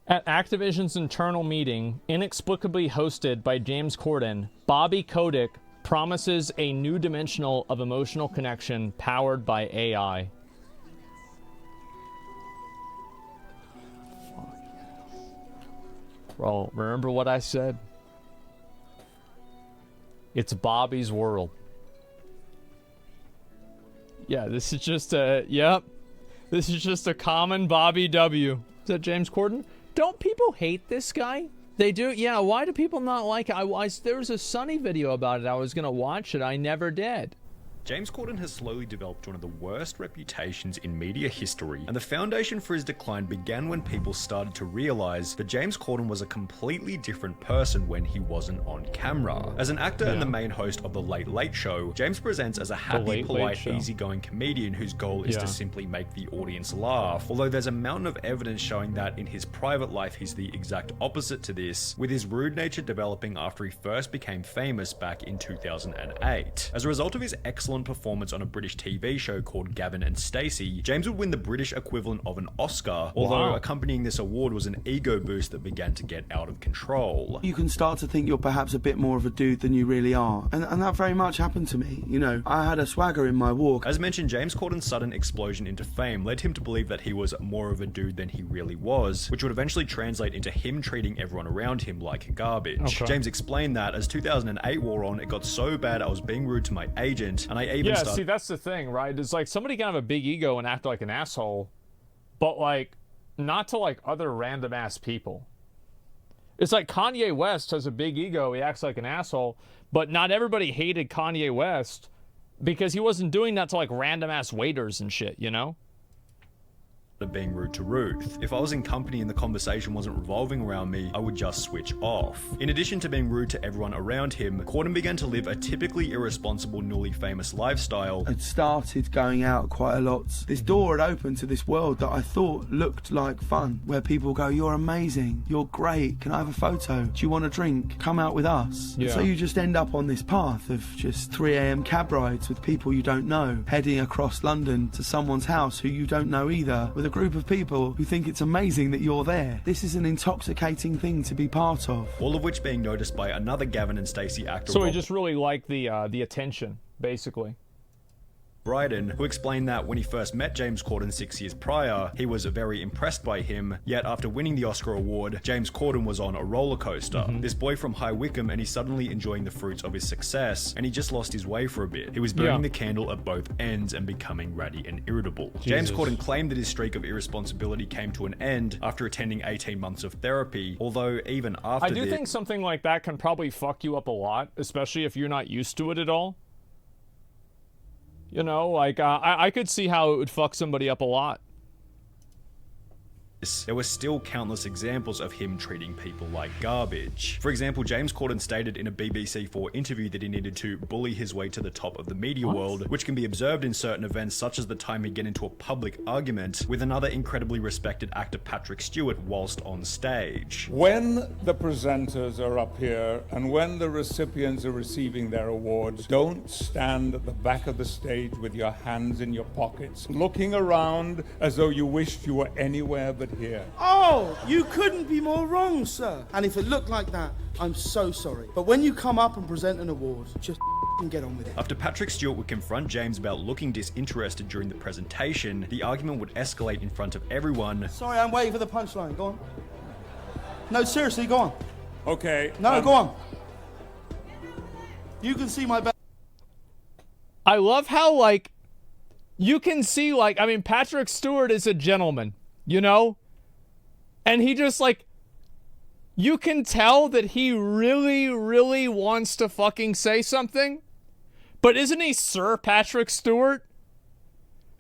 At Activision's internal meeting, inexplicably hosted by James Corden, Bobby Kotick promises a new dimensional of emotional connection powered by AI. Bro, remember what I said? It's Bobby's world. Yeah, this is just a, yep. This is just a common Bobby W. Is that James Corden? Don't people hate this guy? They do? Yeah, why do people not like it? There was a Sunny video about it. I was going to watch it. I never did. James Corden has slowly developed one of the worst reputations in media history, and the foundation for his decline began when people started to realize that James Corden was a completely different person when he wasn't on camera. As an actor and the main host of The Late Late Show, James presents as a happy, polite, easygoing comedian whose goal is to simply make the audience laugh, although there's a mountain of evidence showing that in his private life he's the exact opposite to this, with his rude nature developing after he first became famous back in 2008. As a result of his excellent performance on a British TV show called Gavin and Stacey, James would win the British equivalent of an Oscar, although accompanying this award was an ego boost that began to get out of control. You can start to think you're perhaps a bit more of a dude than you really are, and that very much happened to me. You know, I had a swagger in my walk. As mentioned, James Corden's sudden explosion into fame led him to believe that he was more of a dude than he really was, which would eventually translate into him treating everyone around him like garbage. James explained that as 2008 wore on, it got so bad I was being rude to my agent, and I even see, that's the thing, right? It's like somebody can have a big ego and act like an asshole, but like not to like other random ass people. It's like Kanye West has a big ego, he acts like an asshole, but not everybody hated Kanye West because he wasn't doing that to like random ass waiters and shit, you know? Of being rude to Ruth. If I was in company and the conversation wasn't revolving around me, I would just switch off. In addition to being rude to everyone around him, Corden began to live a typically irresponsible, newly famous lifestyle. I'd started going out quite a lot. This door had opened to this world that I thought looked like fun, where people go, you're amazing, you're great, can I have a photo? Do you want a drink? Come out with us. Yeah. So you just end up on this path of just 3 a.m. cab rides with people you don't know, heading across London to someone's house who you don't know either, with a group of people who think it's amazing that you're there. This is an intoxicating thing to be part of. All of which being noticed by another Gavin and Stacey actor. So he just really liked the attention, basically. Bryden, who explained that when he first met James Corden 6 years prior, he was very impressed by him, yet after winning the Oscar award, James Corden was on a roller coaster. This boy from High Wycombe, and he's suddenly enjoying the fruits of his success, and he just lost his way for a bit. He was burning the candle at both ends and becoming ratty and irritable. James Corden claimed that his streak of irresponsibility came to an end after attending 18 months of therapy, although even after I do think something like that can probably fuck you up a lot, especially if you're not used to it at all. You know, like, I could see how it would fuck somebody up a lot. There were still countless examples of him treating people like garbage. For example, James Corden stated in a BBC4 interview that he needed to bully his way to the top of the media world, which can be observed in certain events such as the time he'd get into a public argument with another incredibly respected actor, Patrick Stewart, whilst on stage. When the presenters are up here and when the recipients are receiving their awards, don't stand at the back of the stage with your hands in your pockets, looking around as though you wished you were anywhere but here. Oh, you couldn't be more wrong, sir. And if it looked like that, I'm so sorry. But when you come up and present an award, just get on with it. After Patrick Stewart would confront James about looking disinterested during the presentation, the argument would escalate in front of everyone. Sorry, I'm waiting for the punchline. Go on. No, seriously, go on. Okay. No, go on. You can see my back. I love how, like, you can see, like, I mean, Patrick Stewart is a gentleman, you know? And he just, like, you can tell that he really, really wants to fucking say something. But isn't he Sir Patrick Stewart?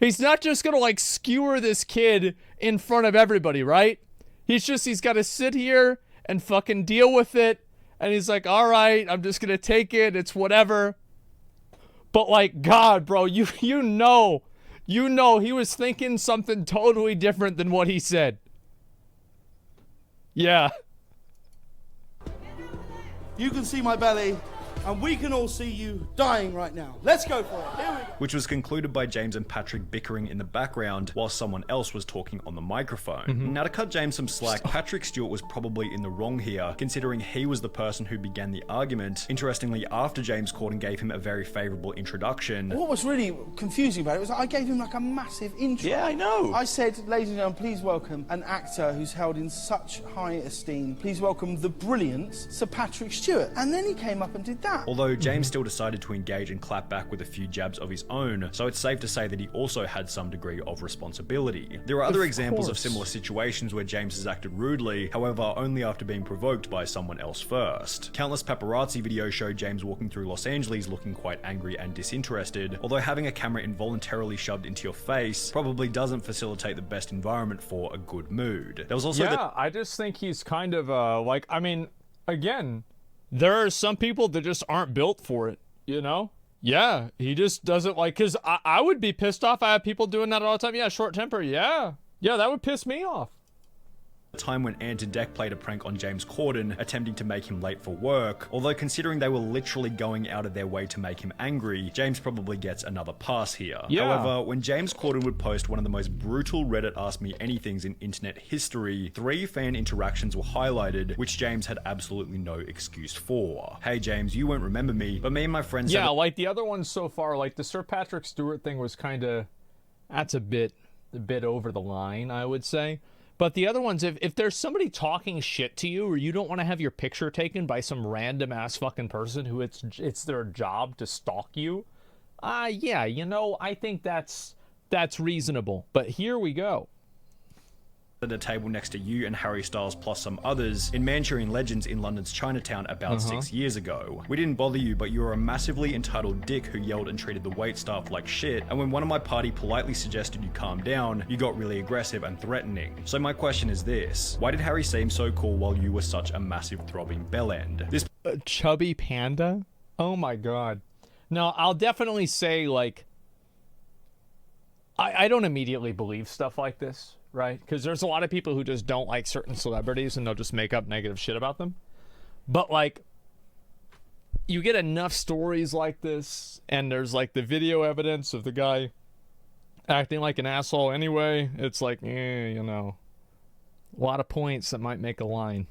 He's not just gonna, like, skewer this kid in front of everybody, right? He's got to sit here and fucking deal with it. And he's like, all right, I'm just gonna take it. It's whatever. But, like, God, bro, you know he was thinking something totally different than what he said. Yeah. You can see my belly. and we can all see you dying right now. Let's go for it. Here we go. Which was concluded by James and Patrick bickering in the background while someone else was talking on the microphone. Now, to cut James some slack, Patrick Stewart was probably in the wrong here, considering he was the person who began the argument. Interestingly, after James Corden gave him a very favourable introduction. What was really confusing about it was I gave him like a massive intro. Yeah, I know. I said, ladies and gentlemen, please welcome an actor who's held in such high esteem. Please welcome the brilliant Sir Patrick Stewart. And then he came up and did that. Although James still decided to engage and clap back with a few jabs of his own, so it's safe to say that he also had some degree of responsibility. There are other examples of similar situations where James has acted rudely, however, only after being provoked by someone else first. Countless paparazzi videos show James walking through Los Angeles looking quite angry and disinterested, although having a camera involuntarily shoved into your face probably doesn't facilitate the best environment for a good mood. There was also I just think he's kind of like, I mean, again, there are some people that just aren't built for it, you know? Yeah, he just doesn't like, because I would be pissed off. I have people doing that all the time. Yeah, short temper. Yeah, that would piss me off. time when Ant and Dec played a prank on James Corden, attempting to make him late for work, although considering they were literally going out of their way to make him angry, James probably gets another pass here. Yeah. However, when James Corden would post one of the most brutal Reddit Ask Me Anythings in internet history, 3 fan interactions were highlighted, which James had absolutely no excuse for. Hey James, you won't remember me, but me and my friends like the other ones so far, like the Sir Patrick Stewart thing was kind of, that's a bit over the line, I would say. But the other ones, if there's somebody talking shit to you, or you don't want to have your picture taken by some random ass fucking person who it's their job to stalk you, yeah, you know, I think that's reasonable. But here we go. At a table next to you and Harry Styles plus some others in Manchurian Legends in London's Chinatown about 6 years ago. We didn't bother you, but you were a massively entitled dick who yelled and treated the waitstaff like shit, and when one of my party politely suggested you calm down, you got really aggressive and threatening. So my question is this: why did Harry seem so cool while you were such a massive throbbing bellend? This chubby panda? Oh my god. No, I'll definitely say, like, I don't immediately believe stuff like this, right? Because there's a lot of people who just don't like certain celebrities and they'll just make up negative shit about them. But, like, you get enough stories like this, and there's, like, the video evidence of the guy acting like an asshole anyway. It's like, you know, a lot of points that might make a line.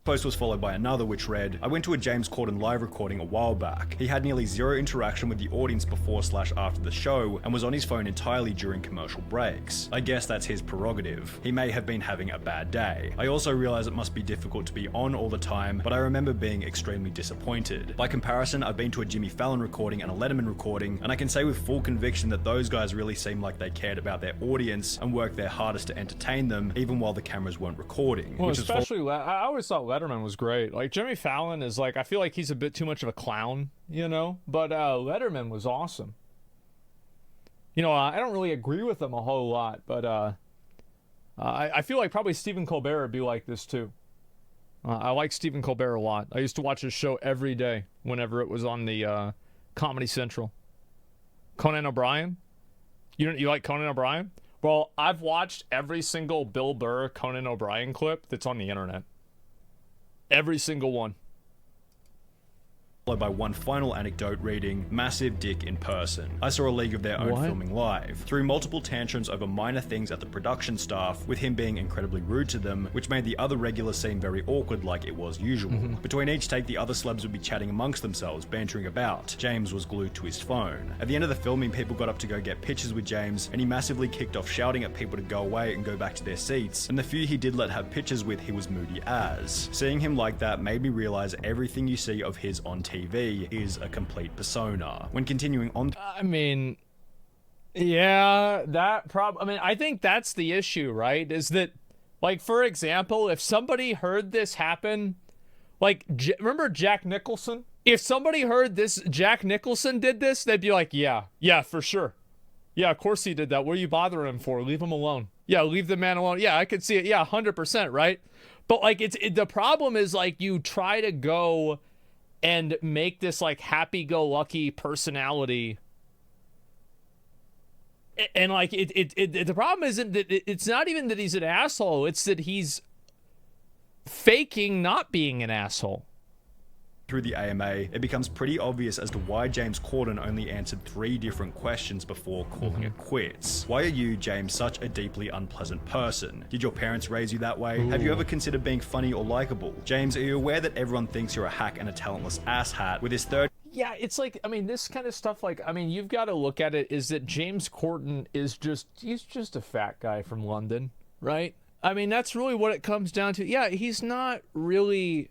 post was followed by another which read, I went to a James Corden live recording a while back. He had nearly zero interaction with the audience before/after the show and was on his phone entirely during commercial breaks. I guess that's his prerogative. He may have been having a bad day. I also realize it must be difficult to be on all the time, but I remember being extremely disappointed. By comparison, I've been to a Jimmy Fallon recording and a Letterman recording, and I can say with full conviction that those guys really seemed like they cared about their audience and worked their hardest to entertain them, even while the cameras weren't recording. Well, especially, I always thought Letterman was great. Like, Jimmy Fallon is like, I feel like he's a bit too much of a clown, you know? But Letterman was awesome. You know, I don't really agree with him a whole lot, but I feel like probably Stephen Colbert would be like this too. I like Stephen Colbert a lot. I used to watch his show every day whenever it was on the Comedy Central. Conan O'Brien? You like Conan O'Brien? Well, I've watched every single Bill Burr Conan O'Brien clip that's on the internet. Every single one. Followed by one final anecdote reading, massive dick in person. I saw a League of Their Own filming live. Through multiple tantrums over minor things at the production staff, with him being incredibly rude to them, which made the other regulars seem very awkward like it was usual. Between each take, the other celebs would be chatting amongst themselves, bantering about. James was glued to his phone. At the end of the filming, people got up to go get pictures with James, and he massively kicked off shouting at people to go away and go back to their seats, and the few he did let have pictures with, he was moody as. Seeing him like that made me realize everything you see of his on TV is a complete persona. When continuing on, I mean, yeah, I think that's the issue, right? Is that, like, for example, if somebody heard this happen, like, remember Jack Nicholson? If somebody heard this, Jack Nicholson did this, they'd be like, yeah, for sure. Yeah, of course he did that. What are you bothering him for? Leave him alone. Yeah, leave the man alone. Yeah, I could see it. Yeah, 100%, right? But, like, the problem is, like, you try to go and make this, like, happy-go-lucky personality, and, like, the problem isn't that it's not even that he's an asshole, it's that he's faking not being an asshole. through the AMA, it becomes pretty obvious as to why James Corden only answered 3 different questions before calling it quits. Why are you, James, such a deeply unpleasant person? Did your parents raise you that way? Have you ever considered being funny or likable? James, are you aware that everyone thinks you're a hack and a talentless asshat? With his third... Yeah, it's like, I mean, this kind of stuff, like, I mean, you've got to look at it is that James Corden is he's just a fat guy from London, right? I mean, that's really what it comes down to. Yeah, he's not really...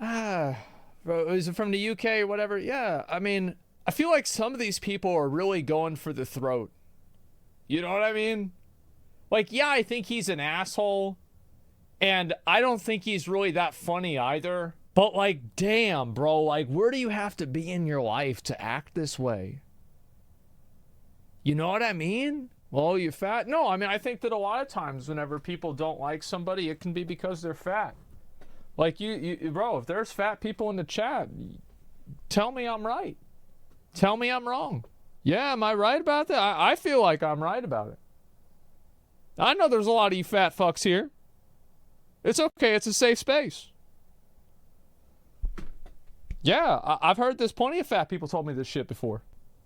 is it from the UK or whatever? Yeah, I mean, I feel like some of these people are really going for the throat. You know what I mean? Like, yeah, I think he's an asshole, and I don't think he's really that funny either. But, like, damn, bro, like, where do you have to be in your life to act this way? You know what I mean? Well, you fat? No, I mean, I think that a lot of times whenever people don't like somebody, it can be because they're fat. Like, you bro, if there's fat people in the chat, tell me I'm right. Tell me I'm wrong. Yeah, am I right about that? I feel like I'm right about it. I know there's a lot of you fat fucks here. It's okay. It's a safe space. Yeah, I've heard there's plenty of fat people told me this shit before.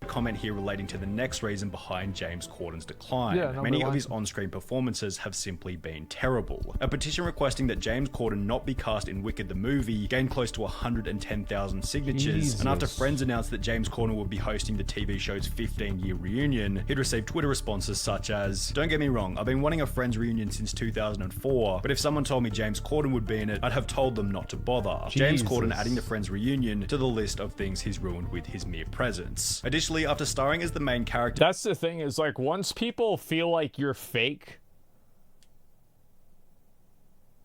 Comment here relating to the next reason behind James Corden's decline. Yeah, many of his on-screen performances have simply been terrible. A petition requesting that James Corden not be cast in Wicked the movie gained close to 110,000 signatures, Jesus. And after Friends announced that James Corden would be hosting the TV show's 15-year reunion, he'd received Twitter responses such as, "Don't get me wrong, I've been wanting a Friends reunion since 2004, but if someone told me James Corden would be in it, I'd have told them not to bother." James Corden adding the Friends reunion to the list of things he's ruined with his mere presence. Additionally, after starring as the main character... That's the thing, is like, once people feel like you're fake...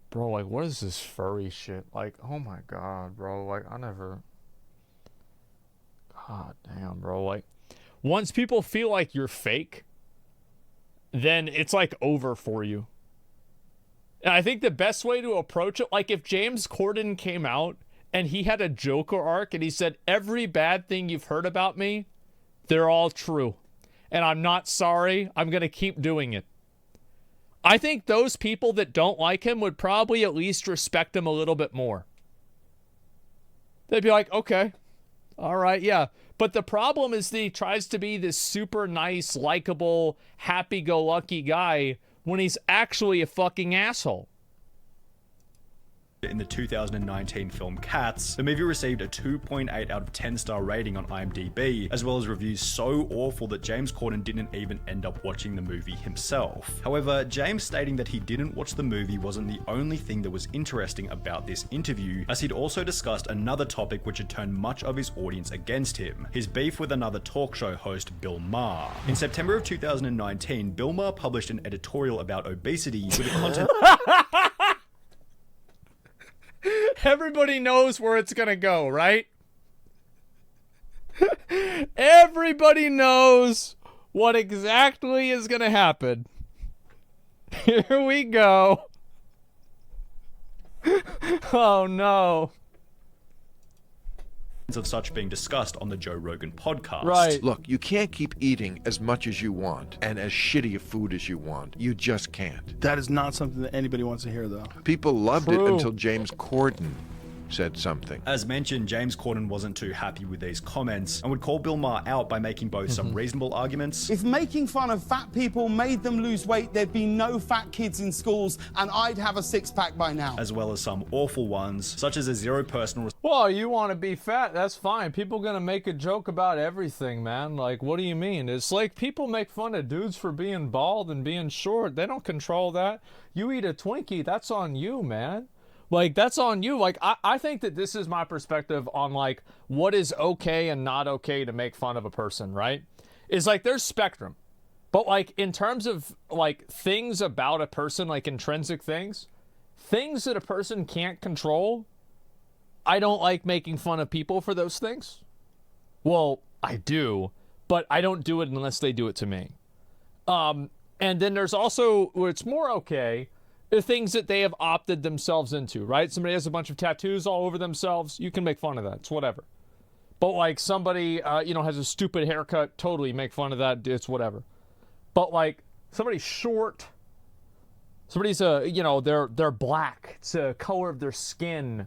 Bro, like, what is this furry shit? Like, oh my god, bro, like, I never... God damn, bro, like... Once people feel like you're fake, then it's, like, over for you. And I think the best way to approach it, like, if James Corden came out and he had a Joker arc and he said, every bad thing you've heard about me, they're all true. And I'm not sorry. I'm going to keep doing it. I think those people that don't like him would probably at least respect him a little bit more. They'd be like, okay, all right, yeah. But the problem is that he tries to be this super nice, likable, happy-go-lucky guy when he's actually a fucking asshole. In the 2019 film Cats, the movie received a 2.8 out of 10 star rating on IMDb, as well as reviews so awful that James Corden didn't even end up watching the movie himself. However, James stating that he didn't watch the movie wasn't the only thing that was interesting about this interview, as he'd also discussed another topic which had turned much of his audience against him: his beef with another talk show host, Bill Maher. In September of 2019, Bill Maher published an editorial about obesity with a content... Everybody knows where it's gonna go, right? Everybody knows what exactly is gonna happen. Here we go. Oh no. of such being discussed on the Joe Rogan podcast. Right. Look, you can't keep eating as much as you want and as shitty a food as you want. You just can't. That is not something that anybody wants to hear, though. People loved it True. until James Corden said something. As mentioned, James Corden wasn't too happy with these comments and would call Bill Maher out by making both some reasonable arguments. If making fun of fat people made them lose weight, there'd be no fat kids in schools, and I'd have a six-pack by now. As well as some awful ones, such as a zero personal Well, you want to be fat, that's fine. People gonna make a joke about everything, man. Like, what do you mean? It's like people make fun of dudes for being bald and being short. They don't control that. You eat a Twinkie, that's on you, man. Like, that's on you. Like, I think that this is my perspective on, like, what is okay and not okay to make fun of a person, right? Is, like, there's spectrum. But, like, in terms of, like, things about a person, like intrinsic things that a person can't control, I don't like making fun of people for those things. Well, I do, but I don't do it unless they do it to me. And then there's also, where it's more okay, the things that they have opted themselves into, right? Somebody has a bunch of tattoos all over themselves, you can make fun of that, it's whatever. But like somebody, has a stupid haircut, totally make fun of that, it's whatever. But like somebody short, Somebody's you know, they're black. It's a color of their skin.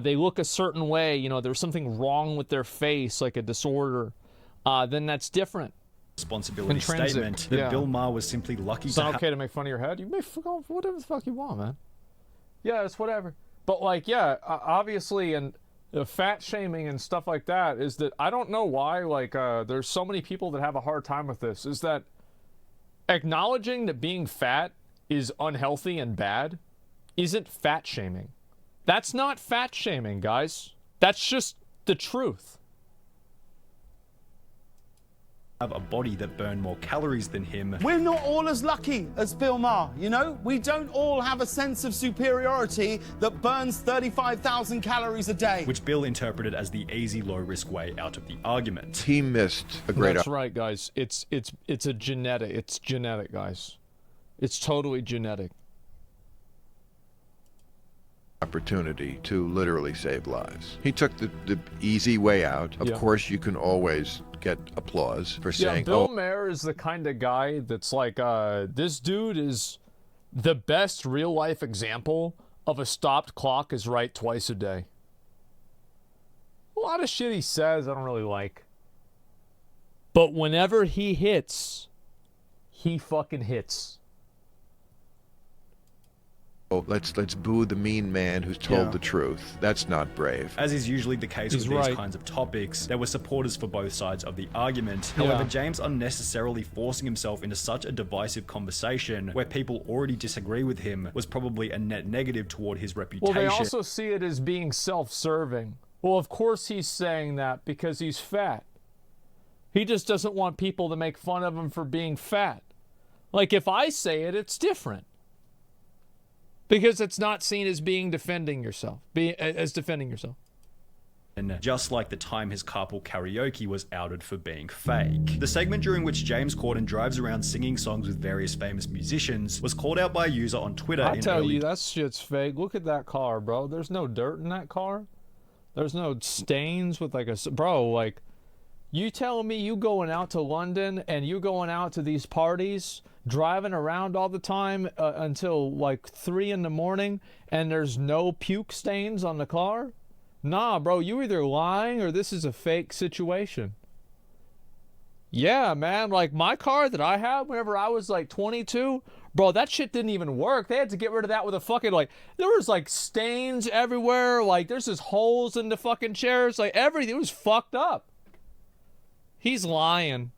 They look a certain way. You know, there's something wrong with their face, like a disorder. Then that's different. Responsibility Intrinsic, statement that yeah. Bill Maher was simply lucky It's to not have. okay to make fun of your head. You may fuck off whatever the fuck you want, man. Yeah, it's whatever. But like, yeah, obviously, and fat shaming and stuff like that is that I don't know why. Like, there's so many people that have a hard time with this. Is that acknowledging that being fat is unhealthy and bad isn't fat shaming. That's not fat shaming, guys. That's just the truth. Have a body that burned more calories than him, We're not all as lucky as Bill Maher, you know? We don't all have a sense of superiority that burns 35,000 calories a day. which Bill interpreted as the easy, low-risk way out of the argument. He missed a great That's right, guys. It's a genetic. It's genetic, guys. It's totally genetic. opportunity to literally save lives. He took the easy way out. Of Yeah. course, you can always get applause for Yeah, saying, Bill oh, Maher is the kind of guy that's like, this dude is the best real life example of a stopped clock is right twice a day. A lot of shit he says I don't really like. But whenever he hits, he fucking hits. oh, let's boo the mean man who's told the truth. That's not brave. As is usually the case He's with these right. kinds of topics, there were supporters for both sides of the argument. However, Yeah. James unnecessarily forcing himself into such a divisive conversation where people already disagree with him was probably a net negative toward his Well, reputation. they also see it as being self-serving. Well, of course he's saying that because he's fat. He just doesn't want people to make fun of him for being fat. Like, if I say it, it's different. Because it's not seen as being defending yourself. As defending yourself. And just like the time his carpool karaoke was outed for being fake. The segment during which James Corden drives around singing songs with various famous musicians was called out by a user on Twitter I in tell early you, that shit's fake. Look at that car, bro. There's no dirt in that car. There's no stains with like a... Bro, like, you telling me you going out to London and you going out to these parties, driving around all the time until like 3 in the morning and there's no puke stains on the car? Nah, bro, you either lying or this is a fake situation. Yeah, man, like my car that I had whenever I was like 22, bro, that shit didn't even work. They had to get rid of that with a fucking, like, there was like stains everywhere. Like, there's just holes in the fucking chairs. Like, everything was fucked up. He's lying.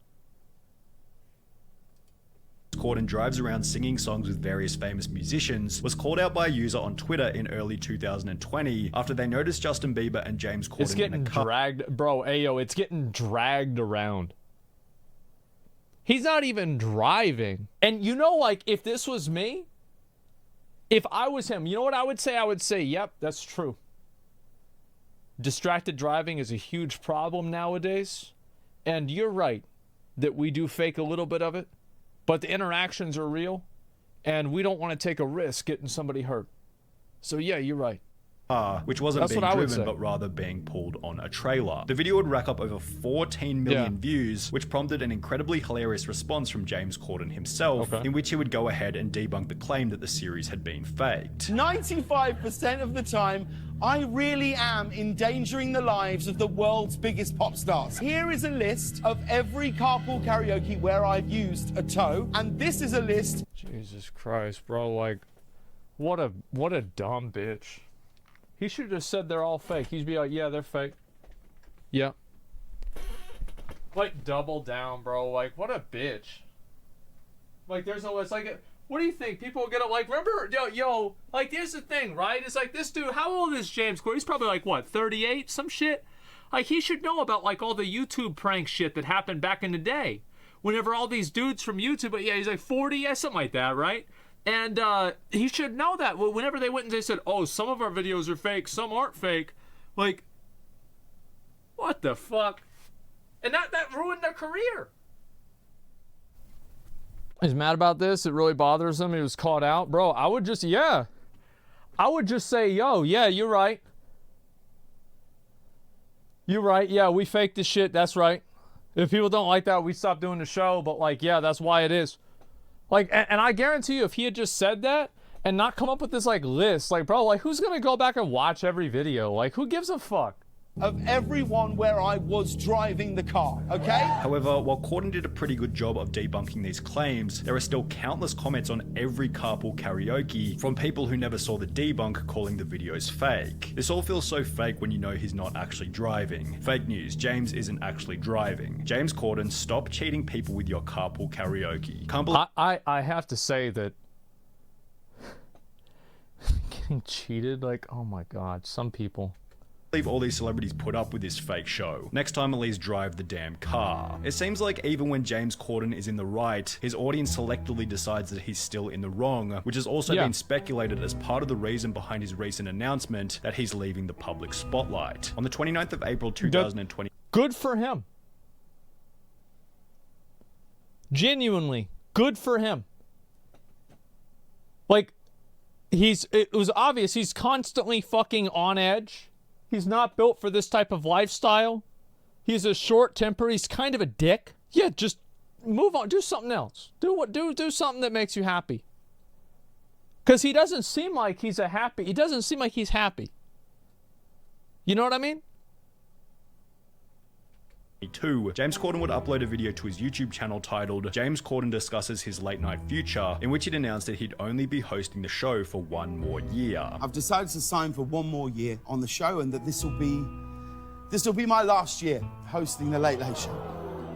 Corden drives around singing songs with various famous musicians was called out by a user on Twitter in early 2020 after they noticed Justin Bieber and James Corden It's in getting a car. dragged. Bro, ayo, it's getting dragged around. He's not even driving. And you know, like, if this was me, if I was him, you know what I would say? I would say, yep, that's true. Distracted driving is a huge problem nowadays. And you're right that we do fake a little bit of it, but the interactions are real, and we don't want to take a risk getting somebody hurt. So yeah, you're right. Which wasn't That's being what I would driven, say. but rather being pulled on a trailer. The video would rack up over 14 million Yeah. views, which prompted an incredibly hilarious response from James Corden himself, Okay. in which he would go ahead and debunk the claim that the series had been faked. 95% of the time, I really am endangering the lives of the world's biggest pop stars. Here is a list of every carpool karaoke where I've used a toe, and this is a list. Jesus Christ, bro, like, what a dumb bitch. He should have just said they're all fake. He'd be like, yeah, they're fake. Yeah. Like, double down, bro. Like, what a bitch. Like, there's always, like, what do you think? People get it, like, remember, yo, like, here's the thing, right? It's like, this dude, how old is James Corden? He's probably, like, what, 38? Some shit? Like, he should know about, like, all the YouTube prank shit that happened back in the day. Whenever all these dudes from YouTube, but yeah, he's like 40, yeah, something like that, right? And he should know that. Whenever they went and they said, oh, some of our videos are fake, some aren't fake. Like, what the fuck? And that ruined their career. He's mad about this. It really bothers him. He was caught out. Bro, I would just say, yo, yeah, you're right. You're right. Yeah, we faked this shit. That's right. If people don't like that, we stop doing the show. But, like, yeah, that's why it is. Like, and I guarantee you, if he had just said that and not come up with this like list, like, bro, like, who's gonna go back and watch every video? Like, who gives a fuck? Of everyone where I was driving the car, okay? However, while Corden did a pretty good job of debunking these claims, there are still countless comments on every carpool karaoke from people who never saw the debunk calling the videos fake. This all feels so fake when you know he's not actually driving. Fake news, James isn't actually driving. James Corden, stop cheating people with your carpool karaoke. I have to say that getting cheated, like, oh my god, some people. Believe all these celebrities put up with this fake show. Next time, at least drive the damn car. It seems like even when James Corden is in the right, his audience selectively decides that he's still in the wrong, which has also been speculated as part of the reason behind his recent announcement that he's leaving the public spotlight. On the 29th of April 2020. Good for him. Genuinely, good for him. Like, it was obvious he's constantly fucking on edge. He's not built for this type of lifestyle. He's a short temper. He's kind of a dick. Yeah, just move on. Do something else. Do something that makes you happy. Because he doesn't seem like he doesn't seem like he's happy. You know what I mean? James Corden would upload a video to his YouTube channel titled James Corden Discusses His Late Night Future, in which he'd announced that he'd only be hosting the show for 1 more year. I've decided to sign for 1 more year on the show, and that this will be my last year hosting the Late Late Show.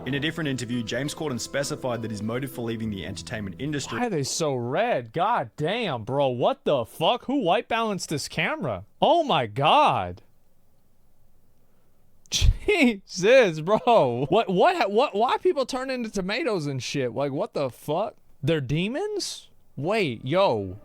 In a different interview, James Corden specified that his motive for leaving the entertainment industry— Why are they so red? God damn, bro. What the fuck? Who white balanced this camera? Oh my god. Jesus, bro. What, why people turn into tomatoes and shit? Like, what the fuck? They're demons? Wait, yo.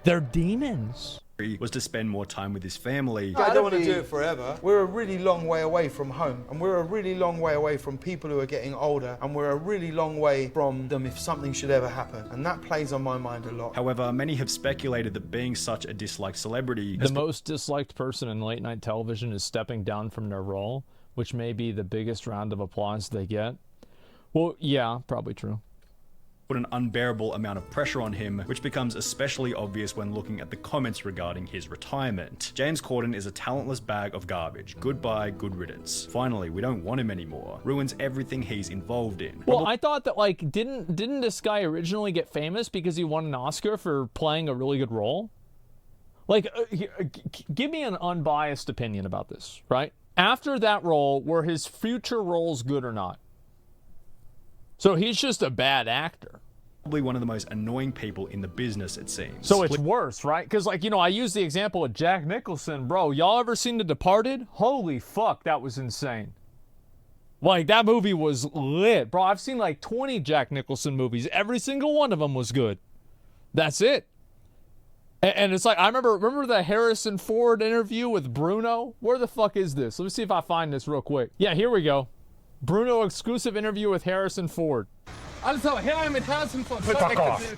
They're demons? was to spend more time with his family. I don't want to do it forever. We're a really long way away from home, and we're a really long way away from people who are getting older, and we're a really long way from them if something should ever happen, and that plays on my mind a lot. However, many have speculated that being such a disliked celebrity— The most disliked person in late night television is stepping down from their role, which may be the biggest round of applause they get. Well, yeah, probably true. Put an unbearable amount of pressure on him, which becomes especially obvious when looking at the comments regarding his retirement. James Corden is a talentless bag of garbage. Goodbye, good riddance. Finally, we don't want him anymore. Ruins everything he's involved in. Well, I thought that, like, didn't this guy originally get famous because he won an Oscar for playing a really good role? Like, give me an unbiased opinion about this, right? After that role, were his future roles good or not? So he's just a bad actor. Probably one of the most annoying people in the business, it seems. So it's worse, right? Because, like, you know, I use the example of Jack Nicholson. Bro, y'all ever seen The Departed? Holy fuck, that was insane. Like, that movie was lit. Bro, I've seen like 20 Jack Nicholson movies. Every single one of them was good. That's it. And it's like, I remember the Harrison Ford interview with Bruno? Where the fuck is this? Let me see if I find this real quick. Yeah, here we go. Bruno exclusive interview with Harrison Ford. Also, here I am mit Harrison Ford. Fuck off.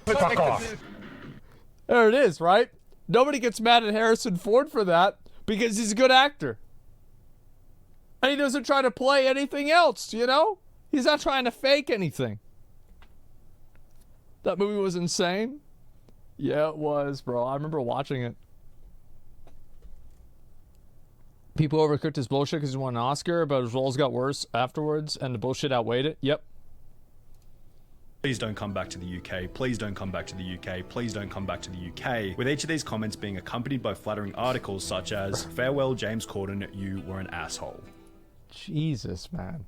Fuck off. There it is, right? Nobody gets mad at Harrison Ford for that because he's a good actor. And he doesn't try to play anything else, you know? He's not trying to fake anything. That movie was insane. Yeah, it was, bro. I remember watching it. People overcooked his bullshit because he won an Oscar, but his roles got worse afterwards, and the bullshit outweighed it. Yep. Please don't come back to the UK. Please don't come back to the UK. Please don't come back to the UK. With each of these comments being accompanied by flattering articles such as, "Farewell, James Corden, you were an asshole." Jesus, man.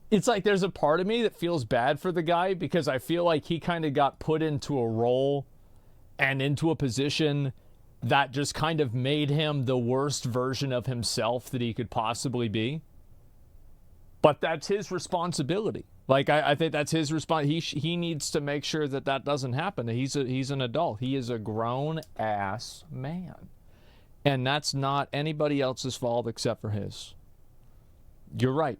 It's like there's a part of me that feels bad for the guy because I feel like he kind of got put into a role and into a position that just kind of made him the worst version of himself that he could possibly be. But that's his responsibility. Like, I think that's his response. He needs to make sure that that doesn't happen. He's an adult. He is a grown-ass man. And that's not anybody else's fault except for his. You're right.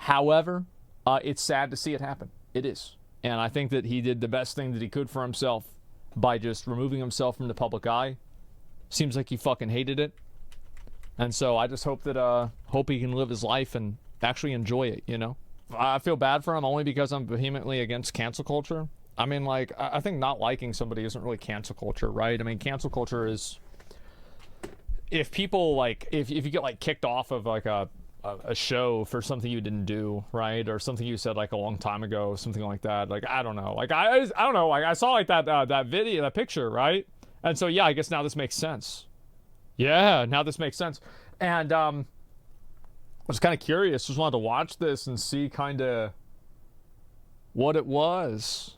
However, it's sad to see it happen. It is. And I think that he did the best thing that he could for himself by just removing himself from the public eye. Seems like he fucking hated it. And so I just hope that, hope he can live his life and actually enjoy it, you know? I feel bad for him only because I'm vehemently against cancel culture. I mean, like, I think not liking somebody isn't really cancel culture, right? I mean, cancel culture is... If people, like, if you get, like, kicked off of, like, a show for something you didn't do, right? Or something you said, like, a long time ago, something like that. Like, I don't know. Like, I don't know. Like, I saw, like, that video, that picture, right? And so, yeah, I guess now this makes sense. Yeah, now this makes sense. And, I was kind of curious. Just wanted to watch this and see kind of what it was.